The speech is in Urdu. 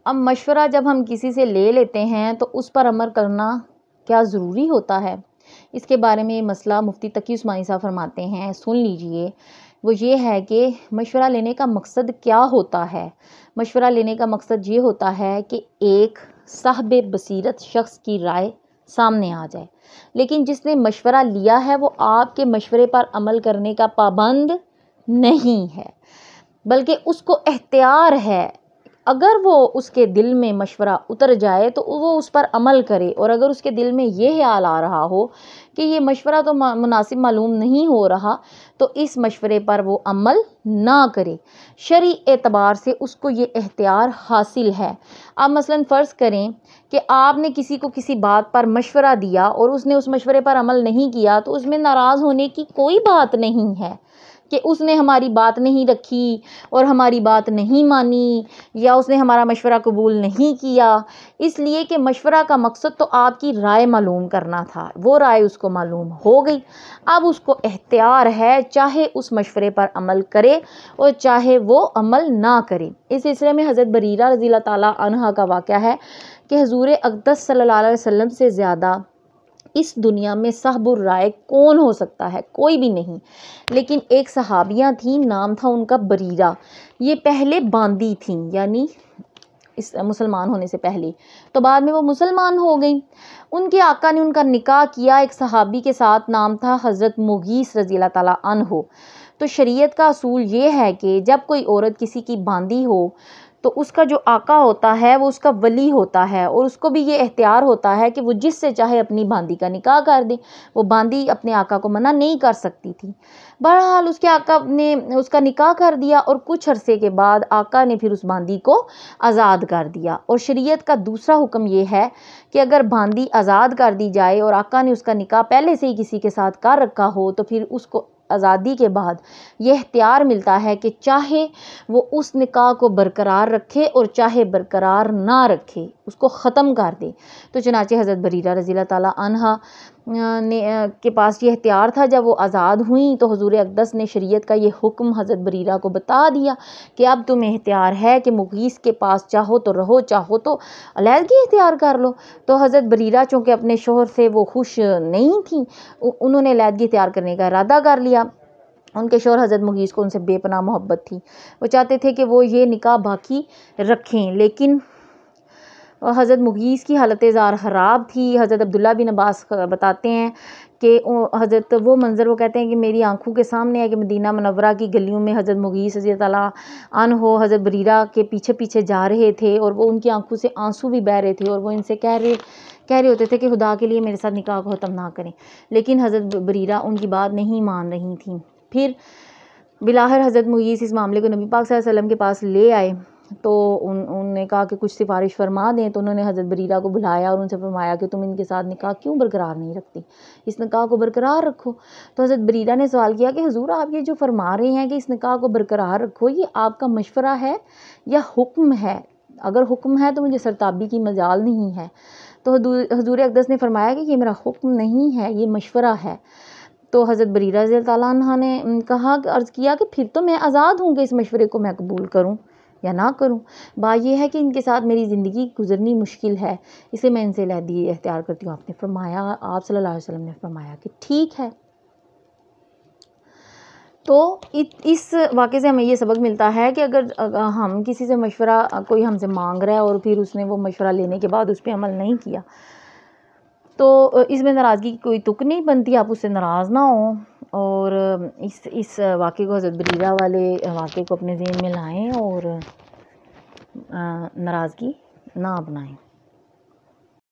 اب مشورہ جب ہم کسی سے لے لیتے ہیں تو اس پر عمل کرنا کیا ضروری ہوتا ہے؟ اس کے بارے میں مسئلہ مفتی تقی عثمانی صاحب فرماتے ہیں، سن لیجئے۔ وہ یہ ہے کہ مشورہ لینے کا مقصد کیا ہوتا ہے؟ مشورہ لینے کا مقصد یہ ہوتا ہے کہ ایک صاحب بصیرت شخص کی رائے سامنے آ جائے، لیکن جس نے مشورہ لیا ہے وہ آپ کے مشورے پر عمل کرنے کا پابند نہیں ہے، بلکہ اس کو اختیار ہے۔ اگر وہ اس کے دل میں مشورہ اتر جائے تو وہ اس پر عمل کرے، اور اگر اس کے دل میں یہ خیال آ رہا ہو کہ یہ مشورہ تو مناسب معلوم نہیں ہو رہا تو اس مشورے پر وہ عمل نہ کرے۔ شرعی اعتبار سے اس کو یہ اختیار حاصل ہے۔ آپ مثلا فرض کریں کہ آپ نے کسی کو کسی بات پر مشورہ دیا اور اس نے اس مشورے پر عمل نہیں کیا، تو اس میں ناراض ہونے کی کوئی بات نہیں ہے کہ اس نے ہماری بات نہیں رکھی اور ہماری بات نہیں مانی، یا اس نے ہمارا مشورہ قبول نہیں کیا، اس لیے کہ مشورہ کا مقصد تو آپ کی رائے معلوم کرنا تھا۔ وہ رائے اس کو معلوم ہو گئی، اب اس کو اختیار ہے چاہے اس مشورے پر عمل کرے اور چاہے وہ عمل نہ کرے۔ اس سلسلے میں حضرت بریرہ رضی اللہ تعالیٰ عنہ کا واقعہ ہے کہ حضور اقدس صلی اللہ علیہ وسلم سے زیادہ اس دنیا میں صاحب الرائے کون ہو سکتا ہے؟ کوئی بھی نہیں۔ لیکن ایک صحابیہ تھیں، نام تھا ان کا بریرہ۔ یہ پہلے باندی تھیں، یعنی اس مسلمان ہونے سے پہلے، تو بعد میں وہ مسلمان ہو گئیں۔ ان کے آقا نے ان کا نکاح کیا ایک صحابی کے ساتھ، نام تھا حضرت مغیث رضی اللہ تعالیٰ عنہ۔ تو شریعت کا اصول یہ ہے کہ جب کوئی عورت کسی کی باندی ہو تو اس کا جو آقا ہوتا ہے وہ اس کا ولی ہوتا ہے، اور اس کو بھی یہ اختیار ہوتا ہے کہ وہ جس سے چاہے اپنی باندی کا نکاح کر دے۔ وہ باندی اپنے آقا کو منع نہیں کر سکتی تھی۔ بہرحال اس کے آقا نے اس کا نکاح کر دیا، اور کچھ عرصے کے بعد آقا نے پھر اس باندی کو آزاد کر دیا۔ اور شریعت کا دوسرا حکم یہ ہے کہ اگر باندی آزاد کر دی جائے اور آقا نے اس کا نکاح پہلے سے ہی کسی کے ساتھ کر رکھا ہو، تو پھر اس کو آزادی کے بعد یہ اختیار ملتا ہے کہ چاہے وہ اس نکاح کو برقرار رکھے اور چاہے برقرار نہ رکھے، اس کو ختم کر دے۔ تو چنانچہ حضرت بریرہ رضی اللہ تعالیٰ عنہ کے پاس یہ اختیار تھا۔ جب وہ آزاد ہوئیں تو حضور اقدس نے شریعت کا یہ حکم حضرت بریرہ کو بتا دیا کہ اب تمہیں اختیار ہے کہ مغیث کے پاس چاہو تو رہو، چاہو تو علیحدگی اختیار کر لو۔ تو حضرت بریرہ چونکہ اپنے شوہر سے وہ خوش نہیں تھیں، انہوں نے علیحدگی اختیار کرنے کا ارادہ کر لیا۔ ان کے شوہر حضرت مغیث کو ان سے بے پناہ محبت تھی، وہ چاہتے تھے کہ وہ یہ نکاح باقی رکھیں، لیکن حضرت مغیث کی حالت زار خراب تھی۔ حضرت عبداللہ بن عباس بتاتے ہیں کہ حضرت وہ منظر وہ کہتے ہیں کہ میری آنکھوں کے سامنے ہے کہ مدینہ منورہ کی گلیوں میں حضرت مغیث رضی اللہ تعالیٰ عنہ حضرت بریرہ کے پیچھے پیچھے جا رہے تھے، اور وہ ان کی آنکھوں سے آنسو بھی بہہ رہے تھے، اور وہ ان سے کہہ رہے ہوتے تھے کہ خدا کے لیے میرے ساتھ نکاح کو ختم نہ کریں، لیکن حضرت بریرہ ان کی بات نہیں مان رہی تھیں۔ پھر بلاخر حضرت مغیث اس معاملے کو نبی پاک صلی اللہ علیہ وسلم کے پاس لے آئے، تو انہوں نے کہا کہ کچھ سفارش فرما دیں۔ تو انہوں نے حضرت بریرہ کو بلایا اور ان سے فرمایا کہ تم ان کے ساتھ نکاح کیوں برقرار نہیں رکھتی، اس نکاح کو برقرار رکھو۔ تو حضرت بریرہ نے سوال کیا کہ حضور آپ یہ جو فرما رہے ہیں کہ اس نکاح کو برقرار رکھو، یہ آپ کا مشورہ ہے یا حکم ہے؟ اگر حکم ہے تو مجھے سرتابی کی مجال نہیں ہے۔ تو حضور اقدس نے فرمایا کہ یہ میرا حکم نہیں ہے، یہ مشورہ ہے۔ تو حضرت بریرہ رضی اللہ تعالیٰ عنہ نے عرض کیا کہ پھر تو میں آزاد ہوں کہ اس مشورے کو میں قبول کروں یا نہ کروں۔ بات یہ ہے کہ ان کے ساتھ میری زندگی گزرنی مشکل ہے، اسے میں ان سے علیحدگی اختیار کرتی ہوں۔ آپ نے فرمایا، آپ صلی اللہ علیہ وسلم نے فرمایا کہ ٹھیک ہے۔ تو اس واقعے سے ہمیں یہ سبق ملتا ہے کہ اگر ہم کسی سے مشورہ کوئی ہم سے مانگ رہا ہے اور پھر اس نے وہ مشورہ لینے کے بعد اس پہ عمل نہیں کیا، تو اس میں ناراضگی کی کوئی تک نہیں بنتی، آپ اس سے ناراض نہ ہوں، اور اس واقعے کو حضرت بریرہ والے واقعے کو اپنے ذہن میں لائیں اور ناراضگی نہ اپنائیں۔